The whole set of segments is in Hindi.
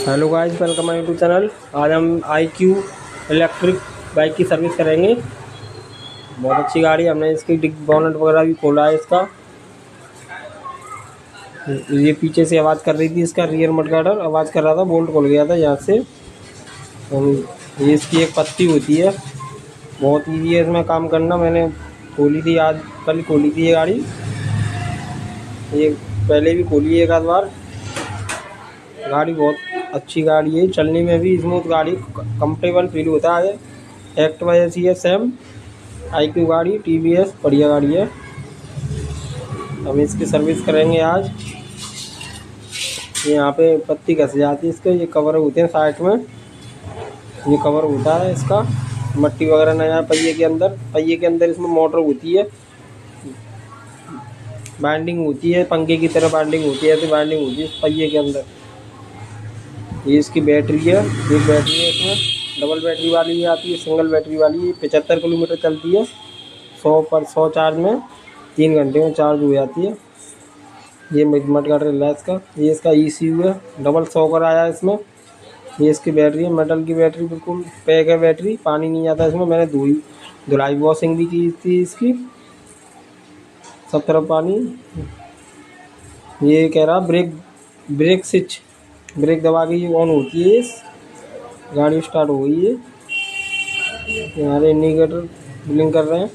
Hello guys, welcome my YouTube channel. आज हम iQ इलेक्ट्रिक बाइक की सर्विस करेंगे। बहुत अच्छी गाड़ी। हमने इसकी डिग बोनट वगैरह भी खोला है इसका। ये पीछे से आवाज़ कर रही थी, इसका रियर मडगार्डर आवाज़ कर रहा था, बोल्ट खुल गया था यहाँ से। ये इसकी एक पत्ती होती है, बहुत ईजी है इसमें काम करना। मैंने खोली थी, आज कल खोली थी ये गाड़ी। ये पहले भी खोली है एक आध बार। गाड़ी बहुत अच्छी गाड़ी है, चलने में भी स्मूथ गाड़ी, कंफर्टेबल फील होता है। एक्टिवा ऐसी है सेम। iQ गाड़ी TVS बढ़िया गाड़ी है। हम इसकी सर्विस करेंगे आज। ये यहाँ पे पत्ती घस जाती है इसके, ये कवर होते हैं साइड में, ये कवर होता है इसका, मट्टी वगैरह न जाए पहिए के अंदर। पहिए के अंदर इसमें मोटर होती है, बाइंडिंग होती है, पंखे की तरह बाइंडिंग होती है, ऐसी बाइंडिंग होती है इस पहिए के अंदर। ये इसकी बैटरी है, एक बैटरी है इसमें, डबल बैटरी वाली भी आती है, सिंगल बैटरी वाली। 75 किलोमीटर चलती है 100 चार्ज में, 3 घंटे में चार्ज हो जाती है। ये मडगार्डर है इसका। ये इसका ECU है, डबल शॉकर आया है इसमें। ये इसकी बैटरी है, मेटल की बैटरी, बिल्कुल पैक है बैटरी, पानी नहीं आता इसमें। मैंने धुलाई वॉशिंग भी की थी इसकी, सब तरफ पानी। ये कह रहा ब्रेक ब्रेक स्विच, ब्रेक दबा के ये ऑन होती है, गाड़ी स्टार्ट हो गई है। हमारे इंडिकेटर ब्लिंक कर रहे हैं।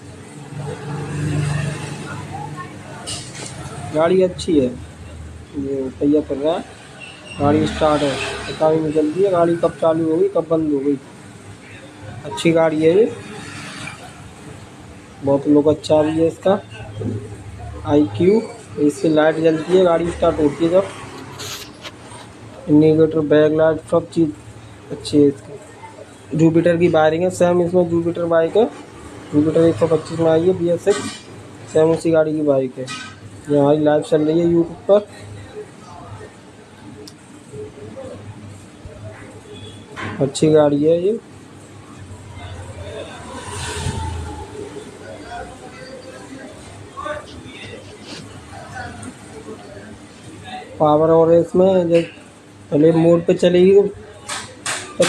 गाड़ी अच्छी है, ये पहिया कर रहा है, गाड़ी स्टार्ट है, पता भी नहीं चलती है गाड़ी कब चालू हो गई कब बंद हो गई। अच्छी गाड़ी है ये, बहुत लोग अच्छा भी है इसका iQ। इससे लाइट जलती है, गाड़ी स्टार्ट होती है जब। इंडिकेटर, बैक लाइट, सब चीज़ अच्छी है इसकी। जुपिटर की वायरिंग है सेम, इसमें जुपिटर बाइक है। जुपिटर 125 में आई है BS6, सेम उसी गाड़ी की बाइक है। ये हमारी लाइव चल रही है यूट्यूब पर। अच्छी गाड़ी है ये। पावर और इसमें जब पहले मोड पे चलेगी तो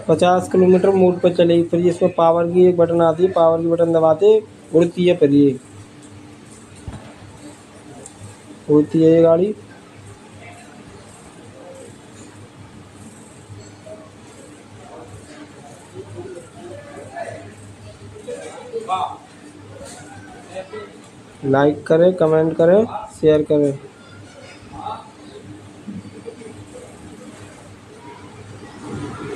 50 किलोमीटर मोड पर चलेगी। फिर इसमें पावर की एक बटन आती है, पावर की बटन दबाते उड़ती है, फिर ये उड़ती है ये गाड़ी। लाइक करें, कमेंट करें, शेयर करें।